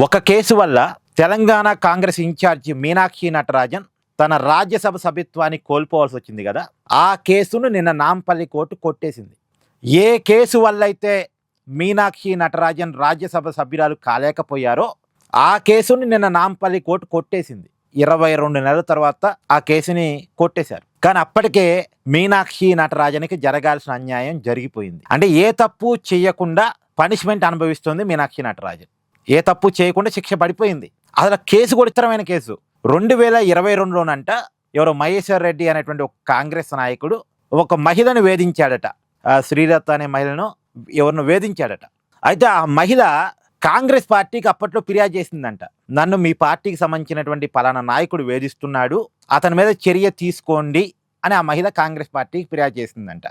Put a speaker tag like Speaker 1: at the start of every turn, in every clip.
Speaker 1: ఒక కేసు వల్ల తెలంగాణ కాంగ్రెస్ ఇన్ఛార్జి మీనాక్షి నటరాజన్ తన రాజ్యసభ సభ్యత్వాన్ని కోల్పోవాల్సి వచ్చింది కదా. ఆ కేసును నిన్న నాంపల్లి కోర్టు కొట్టేసింది. ఏ కేసు వల్ల అయితే మీనాక్షి నటరాజన్ రాజ్యసభ సభ్యురాలు కాలేకపోయారో ఆ కేసుని నిన్న నాంపల్లి కోర్టు కొట్టేసింది. 22 నెలల తర్వాత ఆ కేసుని కొట్టేశారు. కానీ అప్పటికే మీనాక్షి నటరాజన్కి జరగాల్సిన అన్యాయం జరిగిపోయింది. అంటే ఏ తప్పు చేయకుండా పనిష్మెంట్ అనుభవిస్తుంది మీనాక్షి నటరాజన్. ఏ తప్పు చేయకుండా శిక్ష పడిపోయింది. అసలు కేసు కూడా ఇతరమైన కేసు. 2022లోనంట ఎవరో మహేశ్వర్ రెడ్డి అనేటువంటి ఒక కాంగ్రెస్ నాయకుడు ఒక మహిళను వేధించాడట. శ్రీలత అనే మహిళను ఎవరిని వేధించాడట. అయితే ఆ మహిళ కాంగ్రెస్ పార్టీకి అప్పట్లో ఫిర్యాదు చేసిందంట. నన్ను మీ పార్టీకి సంబంధించినటువంటి పలానా నాయకుడు వేధిస్తున్నాడు, అతని మీద చర్య తీసుకోండి అని ఆ మహిళ కాంగ్రెస్ పార్టీకి ఫిర్యాదు చేసిందంట.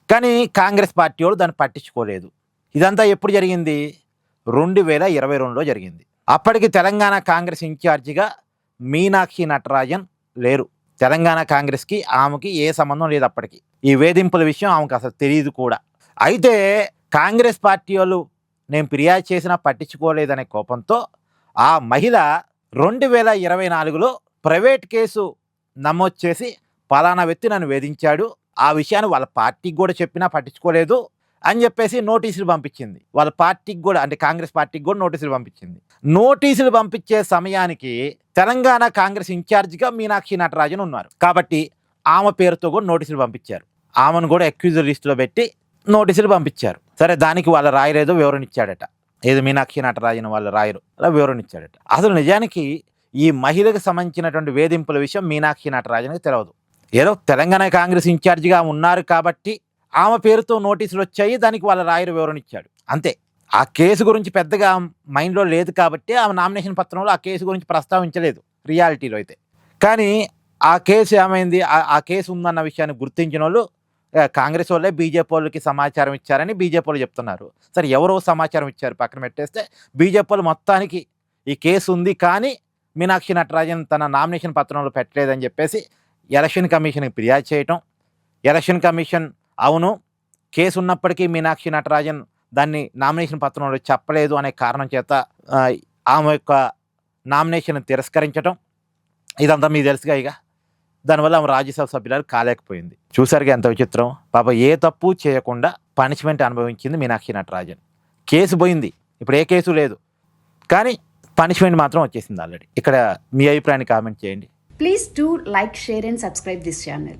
Speaker 1: కానీ కాంగ్రెస్ పార్టీ వాళ్ళు దాన్ని పట్టించుకోలేదు. ఇదంతా ఎప్పుడు జరిగింది? 2022లో జరిగింది. అప్పటికి తెలంగాణ కాంగ్రెస్ ఇన్ఛార్జిగా మీనాక్షి నటరాజన్ లేరు. తెలంగాణ కాంగ్రెస్కి ఆమెకి ఏ సంబంధం లేదు. అప్పటికి ఈ వేధింపుల విషయం ఆమెకు అసలు తెలియదు కూడా. అయితే కాంగ్రెస్ పార్టీ వాళ్ళు నేను ఫిర్యాదు చేసినా పట్టించుకోలేదనే కోపంతో ఆ మహిళ 2024లో ప్రైవేట్ కేసు నమోదు చేసి పలానా వ్యక్తి నన్ను వేధించాడు, ఆ విషయాన్ని వాళ్ళ పార్టీకి కూడా చెప్పినా పట్టించుకోలేదు అని చెప్పేసి నోటీసులు పంపించింది. వాళ్ళ పార్టీకి కూడా, అంటే కాంగ్రెస్ పార్టీకి కూడా నోటీసులు పంపించింది. నోటీసులు పంపించే సమయానికి తెలంగాణ కాంగ్రెస్ ఇన్ఛార్జిగా మీనాక్షి నటరాజన్ ఉన్నారు కాబట్టి ఆమె పేరుతో కూడా నోటీసులు పంపించారు. ఆమెను కూడా అక్యూజర్ లిస్టులో పెట్టి నోటీసులు పంపించారు. సరే, దానికి వాళ్ళ రాయర్ ఏదో వివరణ ఇచ్చాడట. ఏదో మీనాక్షి నటరాజన్ వాళ్ళ రాయరు అలా వివరణ ఇచ్చాడట. అసలు నిజానికి ఈ మహిళకు సంబంధించినటువంటి వేధింపుల విషయం మీనాక్షి నటరాజన్కి తెలియదు. ఏదో తెలంగాణ కాంగ్రెస్ ఇన్ఛార్జిగా ఉన్నారు కాబట్టి ఆమె పేరుతో నోటీసులు వచ్చాయి, దానికి వాళ్ళ రాయరు వివరణ ఇచ్చాడు అంతే. ఆ కేసు గురించి పెద్దగా మైండ్లో లేదు కాబట్టి ఆమె నామినేషన్ పత్రంలో ఆ కేసు గురించి ప్రస్తావించలేదు రియాలిటీలో అయితే. కానీ ఆ కేసు ఏమైంది, ఆ కేసు ఉందన్న విషయాన్ని గుర్తించిన వాళ్ళు కాంగ్రెస్ వాళ్ళే బీజేపీ వాళ్ళకి సమాచారం ఇచ్చారని బీజేపీ వాళ్ళు చెప్తున్నారు. సరే, ఎవరో సమాచారం ఇచ్చారు పక్కన పెట్టేస్తే, బీజేపీ వాళ్ళు మొత్తానికి ఈ కేసు ఉంది కానీ మీనాక్షి నటరాజన్ తన నామినేషన్ పత్రంలో పెట్టలేదని చెప్పేసి ఎలక్షన్ కమిషన్కి ఫిర్యాదు చేయటం. ఎలక్షన్ కమిషన్ అవును కేసు ఉన్నప్పటికీ మీనాక్షి నటరాజన్ దాన్ని నామినేషన్ పత్రంలో చెప్పలేదు అనే కారణం చేత ఆమె యొక్క నామినేషన్ తిరస్కరించడం, ఇదంతా మీకు తెలుసుగా. ఇక దానివల్ల ఆమె రాజ్యసభ సభ్యురాలు కాలేకపోయింది. చూసారుగా ఎంత విచిత్రం. పాప ఏ తప్పు చేయకుండా పనిష్మెంట్ అనుభవించింది మీనాక్షి నటరాజన్. కేసు పోయింది, ఇప్పుడు ఏ కేసు లేదు, కానీ పనిష్మెంట్ మాత్రం వచ్చేసింది ఆల్రెడీ. ఇక్కడ మీ అభిప్రాయాన్ని కామెంట్ చేయండి.
Speaker 2: Please do like, share and subscribe this channel.